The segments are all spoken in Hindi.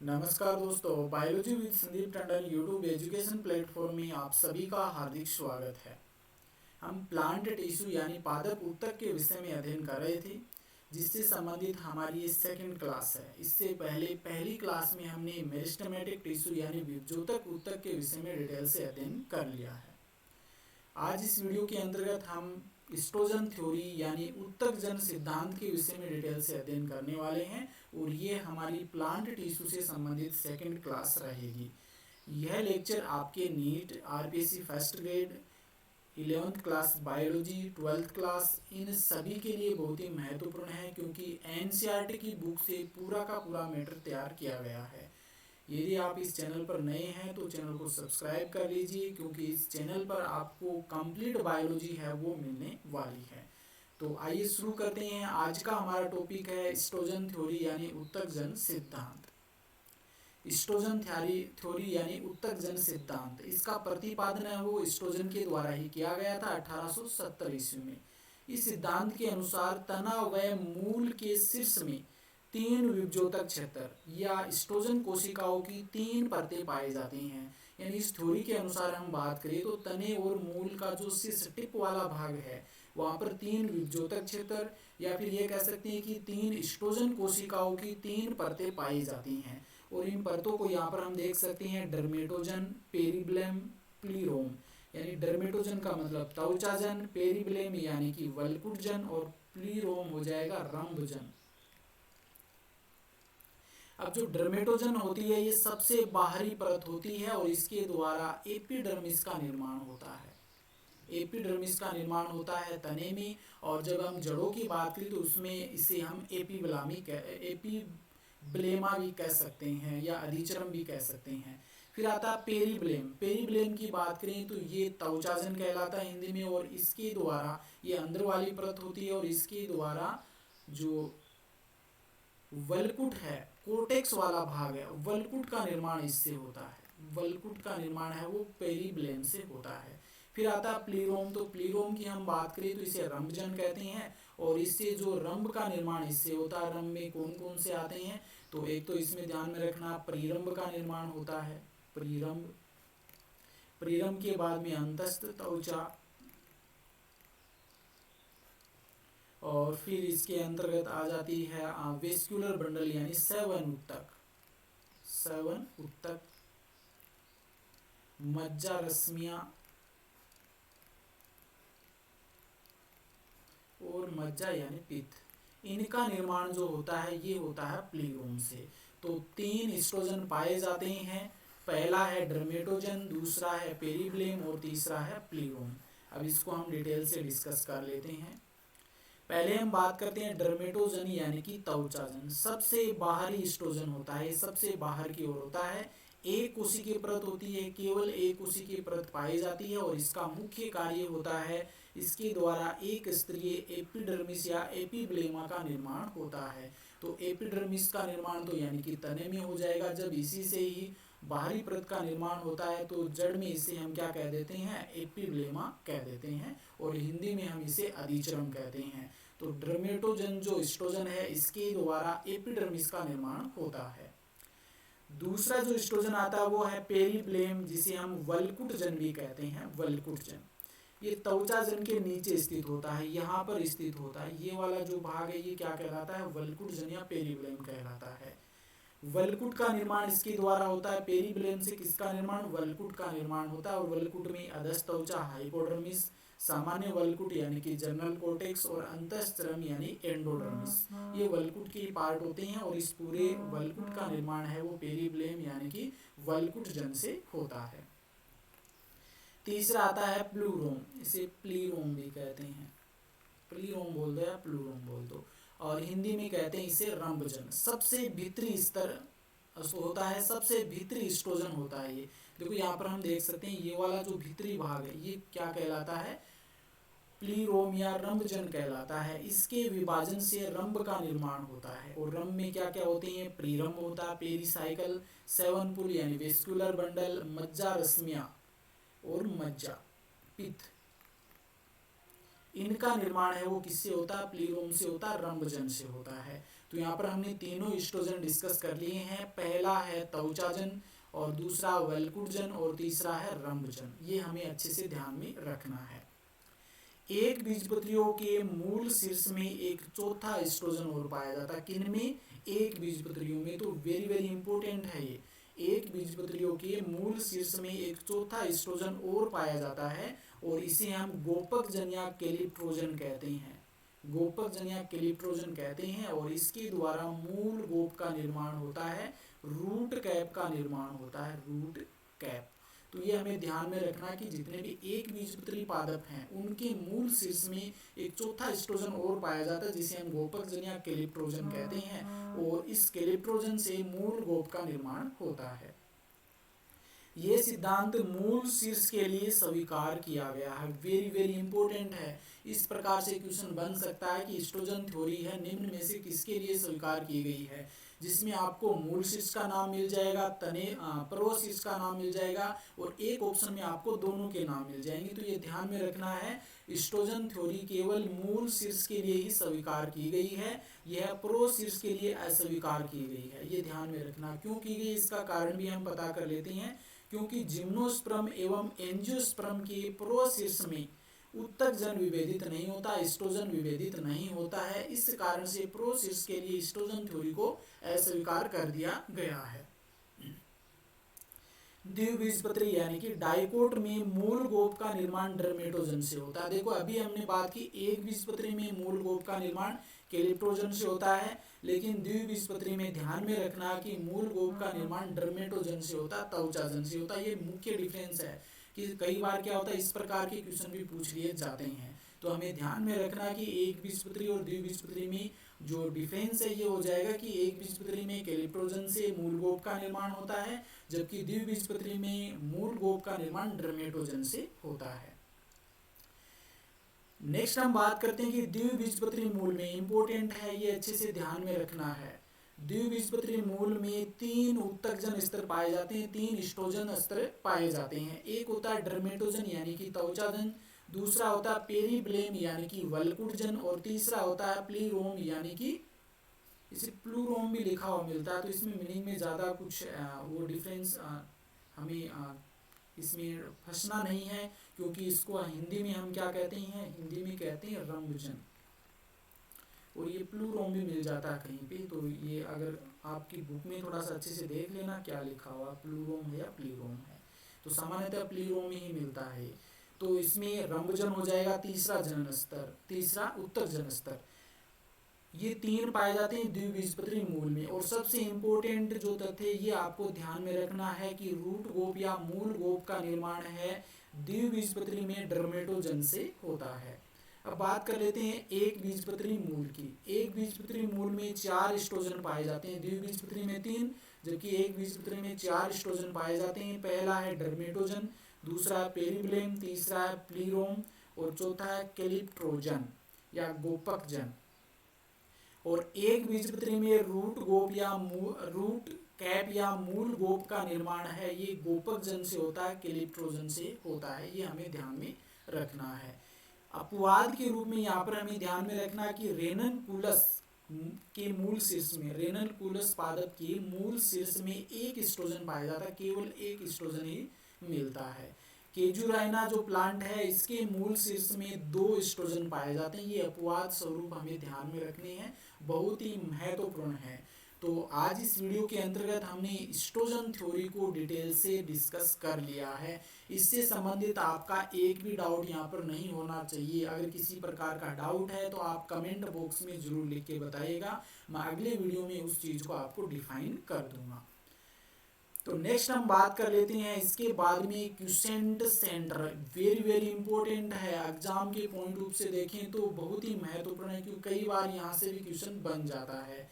नमस्कार दोस्तों, biology with Sandeep Tandon YouTube education platform में आप सभी का हार्दिक स्वागत है। हम प्लांट टिश्यू यानी पादप ऊतक के विषय में अध्ययन कर रहे थे, जिससे संबंधित हमारी ये सेकंड क्लास है। इससे पहले पहली क्लास में हमने मेरिस्टेमेटिक टिश्यू यानी विभजोतक ऊतक के विषय में डिटेल से अध्ययन कर लिया है। आज इस वीडियो के अंतर्गत हम स्टोजन थ्योरी यानी ऊतक जन सिद्धांत के विषय में डिटेल से अध्ययन करने वाले हैं और ये हमारी प्लांट टिश्यू से संबंधित सेकंड क्लास रहेगी। यह लेक्चर आपके NEET, RPSC first grade, 11th class biology, 12th class इन सभी के लिए बहुत ही महत्वपूर्ण है, क्योंकि एनसीईआरटी की बुक से पूरा का पूरा मैटर तैयार किया गया है। यदि आप इस चैनल पर नए हैं तो चैनल को सब्सक्राइब कर लीजिए, क्योंकि इस चैनल पर आपको कंप्लीट बायोलॉजी है वो मिलने वाली है। तो आइए शुरू करते हैं। आज का हमारा टॉपिक है स्टोजन थ्योरी यानी ऊतक जन सिद्धांत। स्टोजन थ्योरी यानी ऊतक जन सिद्धांत, इसका प्रतिपादन है वो स्टोजन के द्वारा ही किया गया था 1870 ईस्वी में। इस सिद्धांत के अनुसार तना व मूल के शीर्ष में 3 विभजोतक क्षेत्र या स्टोजन कोशिकाओं की 3 परतें पाई जाती हैं। यानी इस थ्योरी के अनुसार हम बात करें तो तने और मूल का जो शीर्ष टिप वाला भाग है वहाँ पर 3 विभजोतक क्षेत्र या फिर ये कह सकते हैं कि 3 स्टोजन कोशिकाओं की 3 परतें पाई जाती हैं। और इन परतों को यहाँ पर हम देख सकते हैं डर्मेटोजन, पेरिब्लेम, प्लीरोम। यानी डर्मेटोजन का मतलब त्वचाजन, पेरिब्लेम यानी कि वल्कुटजन और प्लीरोम हो जाएगा रंभजन। अब जो डर्मेटोजन होती है ये सबसे बाहरी परत होती है और इसके द्वारा एपिडर्मिस का निर्माण होता है। एपिडर्मिस का निर्माण होता है तने में, और जब हम जड़ों की बात करें तो उसमें इसे हम एपीब्लेमा भी कह सकते हैं या अधिचरम भी कह सकते हैं। फिर आता है पेरिब्लेम। पेरिब्लेम की बात करें तो ये त्वचाजन कहलाता है हिंदी में, और इसके द्वारा ये अंदर वाली परत होती है और इसके द्वारा जो वल्कुट है, कोर्टेक्स वाला भाग है, वल्कुट का निर्माण इससे होता है। वल्कुट का निर्माण है वो पेरिब्लेम से होता है। फिर आता है प्लीरोम। तो प्लीरोम की हम बात करें तो इसे रंभजन कहते हैं, और इससे जो रंभ का निर्माण इससे होता है। रंभ में कौन कौन से आते हैं तो एक तो इसमें ध्यान में रखना प्रीरंभ का निर्माण होता है, प्रीरंभ। प्रीरंभ के बाद में अंतस्थ त्वचा, और फिर इसके अंतर्गत आ जाती है वेस्कुलर बंडल यानी सेवन ऊतक, सेवन ऊतक, मज्जा रश्मियां और मज्जा यानी पित्त। इनका निर्माण जो होता है ये होता है प्लीरोम से। तो 3 स्ट्रोजन पाए जाते हैं। पहला है डर्मेटोजन, दूसरा है पेरिब्लेम और तीसरा है प्लीरोम। अब इसको हम डिटेल से डिस्कस कर लेते हैं। पहले हम बात करते हैं डर्मेटोजन यानी कि त्वचाजन। सबसे बाहरी स्ट्रोजन होता है, सबसे बाहर की ओर होता है। एक कोशिकीय परत होती है, केवल एक कोशिकीय परत पाई जाती है, और इसका मुख्य कार्य होता है इसके द्वारा एक स्तरीय एपिडर्मिस या एपिब्लेमा का निर्माण होता है। तो एपिडर्मिस का निर्माण तो यानी कि तने में हो जाएगा। जब इसी से ही बाहरी परत का निर्माण होता है तो जड़ में इसे हम क्या कह देते हैं, एपिब्लेमा कह देते हैं, और हिंदी में हम इसे अधिचरम कहते हैं। तो डर्मेटोजन जो स्ट्रोजन है इसके द्वारा एपिडर्मिस का निर्माण होता है। दूसरा जो स्ट्रोजन आता है वो है पेरिब्लेम, जिसे हम वल्कुटजन भी कहते हैं, वल्कुटजन। ये त्वचाजन के नीचे स्थित होता है, यहाँ पर स्थित होता है। ये वाला जो भाग है ये क्या कहलाता है, वल्कुटजन या पेरिब्लेम कहलाता है। वल्कुट का निर्माण इसके द्वारा होता है। पेरिब्लेम से किसका निर्माण, वल्कुट का निर्माण होता है। और वल्कुट में अधस्थ त्वचा हाइपोडर्मिस, सामान्य वल्कुट यानी कि जनरल कोर्टेक्स, और अंतःस्त्रम यानी एंडोडर्मिस, ये वल्कुट के पार्ट होते हैं। और इस पूरे वल्कुट का निर्माण है वो पेरिब्लेम यानी कि वल्कुट जन से होता है। तीसरा आता है प्लूरोम, इसे प्लीरोम भी कहते हैं, प्लीरोम बोल दो या प्लूरोम बोल दो, और हिंदी में कहते हैं इसे रंभजन। सबसे भीतरी स्तर होता है, सबसे भीतरी स्ट्रोजन होता है ये। देखो यहाँ पर हम देख सकते हैं ये वाला जो भीतरी भाग है ये क्या कहलाता है, प्लीरोम या रंभजन कहलाता है। इसके विभाजन से रंभ का निर्माण होता है, और रंभ में क्या क्या होते हैं, प्रीरंभ होता है, पेरिसाइकल, सेवनपुल यानी वेस्कुलर बंडल, मज्जा रश्मियां और मज्जा पित्त। इनका निर्माण है वो किससे होता है, प्लीरोम से होता है, रंभजन से होता है। तो तो यहाँ पर हमने तीनों एस्ट्रोजन डिस्कस कर लिए हैं। पहला है तौचाजन, और दूसरा वेलकुटजन, और तीसरा है रंभजन। ये हमें अच्छे से ध्यान में रखना है। एक बीजपत्रियों के मूल शीर्ष में एक चौथा एस्ट्रोजन और पाया जाता है। किन में? एक बीजपत्रियों में। तो वेरी वेरी इंपॉर्टेंट है ये। एक बीजपत्रियों के मूल शीर्ष में एक चौथा एस्ट्रोजन और पाया जाता है, और इसे हम गोपकजन या कैलिप्ट्रोजन कहते हैं। गोपकजन या कैलिप्ट्रोजन कहते हैं, और इसके द्वारा मूल गोप का निर्माण होता है, रूट कैप का निर्माण होता है, रूट कैप। तो ये हमें ध्यान में रखना कि जितने भी एक बीजपत्री पादप हैं उनके मूल शीर्ष में एक चौथा एस्ट्रोजन और पाया जाता है, जिसे हम गोपकजन या कैलिप्ट्रोजन कहते हैं, और इस कैलिप्ट्रोजन से मूल गोप का निर्माण होता है। ये सिद्धांत मूल शीर्ष के लिए स्वीकार किया गया है। वेरी वेरी इंपॉर्टेंट है। इस प्रकार से क्वेश्चन बन सकता है कि एस्ट्रोजन थ्योरी है निम्न में से किसके लिए स्वीकार की गई है, जिसमें आपको मूल शीर्ष का नाम मिल जाएगा, पूर्व शीर्ष का नाम मिल जाएगा, और एक ऑप्शन में आपको दोनों के नाम मिल जाएंगे। तो ये ध्यान में रखना है, एस्ट्रोजन थ्योरी केवल मूल शीर्ष के लिए ही स्वीकार की गई है, यह पूर्व शीर्ष के लिए अस्वीकार की गई है। ये ध्यान में रखना। क्यों की गई इसका कारण भी हम पता कर लेते हैं। क्योंकि जिम्नोस्पर्म एवं एंजियोस्पर्म के पूर्व शीर्ष में उत्तकजन विभेदित नहीं होता, एस्ट्रोजन विभेदित नहीं होता है। इस कारण से पूर्व शीर्ष के लिए एस्ट्रोजन थ्योरी को अस्वीकार कर दिया गया है। द्विबीजपत्री यानी कि डाइकोट में मूल गोप का निर्माण डर्मेटोजन से होता है। देखो अभी हमने बात की एक बीजपत्री में मूल गोप का निर्माण कैलिप्ट्रोजन से होता है, लेकिन द्विबीजपत्री में ध्यान में रखना कि मूल गोप का निर्माण डर्मेटोजन से होता है, तौचाजन से होता है। ये मुख्य डिफरेंस है कि कई बार क्या होता है, इस प्रकार के क्वेश्चन भी पूछ लिए जाते हैं। तो हमें ध्यान में रखना कि एक बीजपत्री और द्विबीजपत्री में जो डिफरेंस है ये हो जाएगा कि एक बीजपत्री में कैलिप्ट्रोजन से मूल गोप का निर्माण होता है, जबकि द्विबीजपत्री में मूल गोप का निर्माण डर्मेटोजन से होता है। नेक्स्ट हम बात करते हैं कि द्विबीजपत्री मूल में, इंपॉर्टेंट है ये, अच्छे से ध्यान में रखना है। द्विबीजपत्री मूल में 3 उत्तकजन स्तर पाए जाते हैं, 3 एस्ट्रोजन स्तर पाए जाते हैं। एक होता है डर्मेटोजन यानी कि तौचाजन, दूसरा होता है पेरीब्लेम यानी कि वल्कुटजन, और तीसरा होता है प्लीरोम यानी कि इसे प्लूरोम भी लिखा हुआ मिलता है। तो इसमें मीनिंग में ज़्यादा कुछ वो डिफरेंस हमें इसमें फंसना नहीं है, क्योंकि इसको हिंदी में हम क्या कहते हैं, हिंदी में कहते हैं रंभजन, और ये प्लूरोम भी मिल जाता है कहीं पे। तो ये अगर आपकी बुक में थोड़ा सा अच्छे से देख लेना क्या लिखा हुआ, प्लूरोम है या प्लीरोम है, तो सामान्यतः प्लीरोम ही मिलता है। तो इसमें रंभजन हो जाएगा तीसरा जनन स्तर, तीसरा उत्तक जन स्तर। ये 3 पाए जाते हैं द्विबीजपत्री मूल में। और सबसे इंपॉर्टेंट जो तथ्य ये आपको ध्यान में रखना है कि रूट गोप या मूल गोप का निर्माण है द्विबीजपत्री में डर्मेटोजन से होता है। अब बात कर लेते हैं एक बीजपत्री मूल की। एक बीजपत्री मूल में 4 एस्ट्रोजन पाए जाते हैं, द्विबीजपत्री में 3, जबकि एक बीजपत्री में 4 एस्ट्रोजन पाए जाते हैं। पहला है डर्मेटोजन, दूसरा है पेरीब्लेम, तीसरा है प्लीरोम, और चौथा है कैलिप्ट्रोजन या गोपकजन। और एक बीजपत्री में रूट गोप या रूट कैप या मूल गोप का निर्माण है, ये गोपकजन से होता है, कैलिप्ट्रोजन से होता है। ये हमें ध्यान में रखना है। अपवाद के रूप में यहाँ पर हमें ध्यान में रखना कि रेननकुलस के मूल शीर्ष में, रेननकुलस पादप के मूल शीर्ष में एक एस्ट्रोजन पाया जाता है, केवल एक एस्ट्रोजन ही मिलता है। केजुराइना जो प्लांट है इसके मूल शीर्ष में 2 एस्ट्रोजन पाए जाते हैं। ये अपवाद स्वरूप हमें ध्यान में रखने हैं, बहुत ही महत्वपूर्ण है। तो आज इस वीडियो के अंतर्गत हमने एस्ट्रोजन थ्योरी को डिटेल से डिस्कस कर लिया है। इससे संबंधित आपका एक भी डाउट यहाँ पर नहीं होना चाहिए। अगर किसी प्रकार का डाउट है तो आप कमेंट बॉक्स में जरूर लिख के बताइएगा, मैं अगले वीडियो में उस चीज़ को आपको डिफाइन कर दूंगा। तो नेक्स्ट हम बात कर लेते हैं इसके बाद में question centre. Very very important है, एग्जाम के पॉइंट ऑफ से देखें तो बहुत ही महत्वपूर्ण है, क्योंकि कई बार यहाँ से भी क्वेश्चन बन जाता है।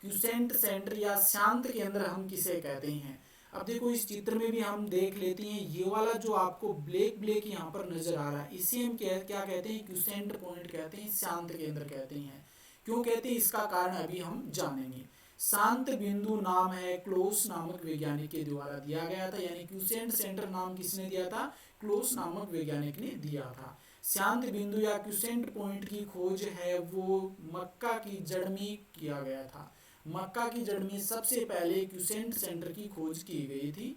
क्वेश्चन सेंटर या शांत केंद्र हम किसे कहते हैं। अब देखो इस चित्र में भी हम देख लेते हैं, ये वाला जो आपको ब्लैक ब्लैक यहाँ पर नजर आ रहा है, इसे हम क्या कहते हैं, क्वेश्चन पॉइंट कहते हैं, शांत केंद्र कहते हैं। क्यों कहते हैं इसका कारण अभी हम जानेंगे। शांत बिंदु नाम है क्लोस नामक वैज्ञानिक के द्वारा दिया गया था, यानी क्वेश्चन सेंटर नाम किसने दिया था, क्लोस नामक वैज्ञानिक ने दिया था। शांत बिंदु या क्यूसेंट पॉइंट की खोज है वो मक्का की जड़ में किया गया था। मक्का की जड़ में सबसे पहले क्यूसेंट सेंटर की खोज की गई थी।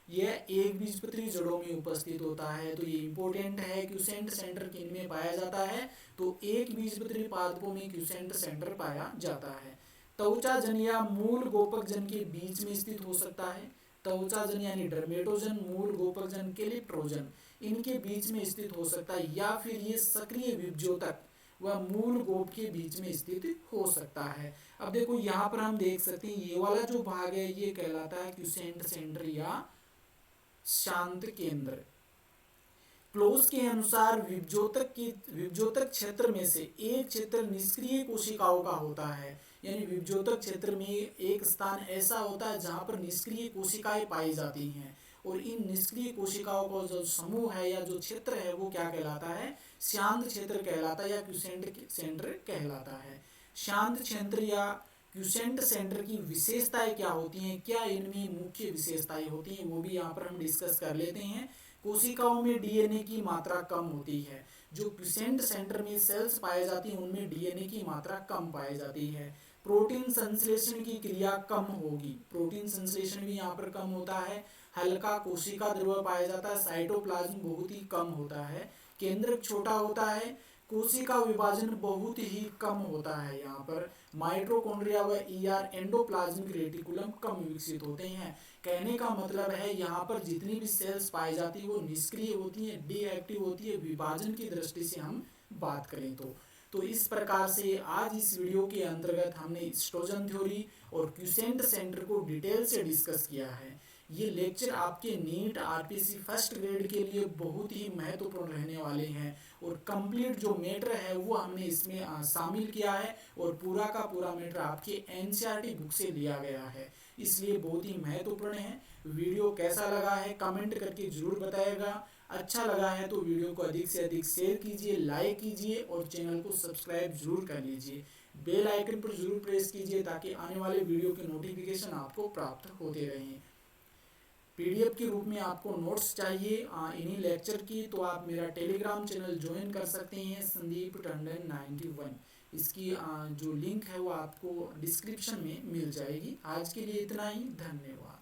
यह एक बीजपत्री जड़ों में उपस्थित होता है, तो ये इंपॉर्टेंट है। क्यूसेंट सेंटर किन में पाया जाता है, तो एक बीजपत्री पादपों में क्यूसेंट सेंटर पाया जाता है। त्वचा जन या मूल गोपक जन के बीच में स्थित हो सकता है। त्वचा जन यानी डर्मेटोजन, मूल गोपक जन कैलिप्ट्रोजन, इनके बीच में स्थित हो सकता है, या फिर ये सक्रिय विभज्योतक व मूल गोप के बीच में स्थित हो सकता है। अब देखो यहाँ पर हम देख सकते हैं ये वाला जो भाग है ये कहलाता है क्यूसेंट सेंटर या शांत केंद्र। क्लोज के अनुसार विभज्योतक क्षेत्र में से एक क्षेत्र निष्क्रिय कोशिकाओं का होता है, यानी विभज्योतक क्षेत्र में एक स्थान ऐसा होता है जहां पर निष्क्रिय कोशिकाएं पाई जाती हैं, और इन निष्क्रिय कोशिकाओं का जो समूह है या जो क्षेत्र है वो क्या कहलाता है, शांत क्षेत्र कहलाता है या क्यूसेंट सेंटर कहलाता है। शांत क्षेत्र या क्यूसेंट सेंटर की विशेषताएं क्या होती हैं, क्या इनमें मुख्य विशेषताएं होती हैं, वो भी यहाँ पर हम डिस्कस कर लेते हैं। कोशिकाओं में डीएनए की मात्रा कम होती है। जो क्यूसेंट सेंटर में सेल्स पाए जाती हैं उनमें डीएनए की मात्रा कम पाई जाती है। प्रोटीन संश्लेषण की क्रिया कम होगी, प्रोटीन संश्लेषण भी यहाँ पर कम होता है। हल्का कोशिका द्रव्य पाया जाता है, साइटोप्लाज्म बहुत ही कम होता है, केंद्रक छोटा होता है, कोशिका विभाजन बहुत ही कम होता है। यहाँ पर माइटोकॉन्ड्रिया व ईआर एंडोप्लाज्मिक रेटिकुलम कम विकसित होते हैं। कहने का मतलब है यहाँ पर जितनी भी सेल्स पाई जाती है वो निष्क्रिय होती है, डीएक्टिव होती है, विभाजन की दृष्टि से हम बात करें तो इस प्रकार से आज इस वीडियो के अंतर्गत हमने एस्ट्रोजन थ्योरी और क्यूसेंट सेंटर को डिटेल से डिस्कस किया है। ये लेक्चर आपके नीट आरपीसी फर्स्ट ग्रेड के लिए बहुत ही महत्वपूर्ण रहने वाले हैं, और कंप्लीट जो मैटर है वो हमने इसमें शामिल किया है, और पूरा का पूरा मैटर आपके एनसीईआरटी बुक से लिया गया है, इसलिए बहुत ही महत्वपूर्ण है। वीडियो कैसा लगा है कमेंट करके जरूर बताइएगा। अच्छा लगा है तो वीडियो को अधिक से अधिक शेयर कीजिए, लाइक कीजिए और चैनल को सब्सक्राइब जरूर कर लीजिए। बेल आइकन पर जरूर प्रेस कीजिए ताकि आने वाले वीडियो के नोटिफिकेशन आपको प्राप्त होते रहें। पीडीएफ के रूप में आपको नोट्स चाहिए इन्हीं लेक्चर की, तो आप मेरा टेलीग्राम चैनल ज्वाइन कर सकते हैं, संदीप टंडन 91। इसकी जो लिंक है वो आपको डिस्क्रिप्शन में मिल जाएगी। आज के लिए इतना ही, धन्यवाद।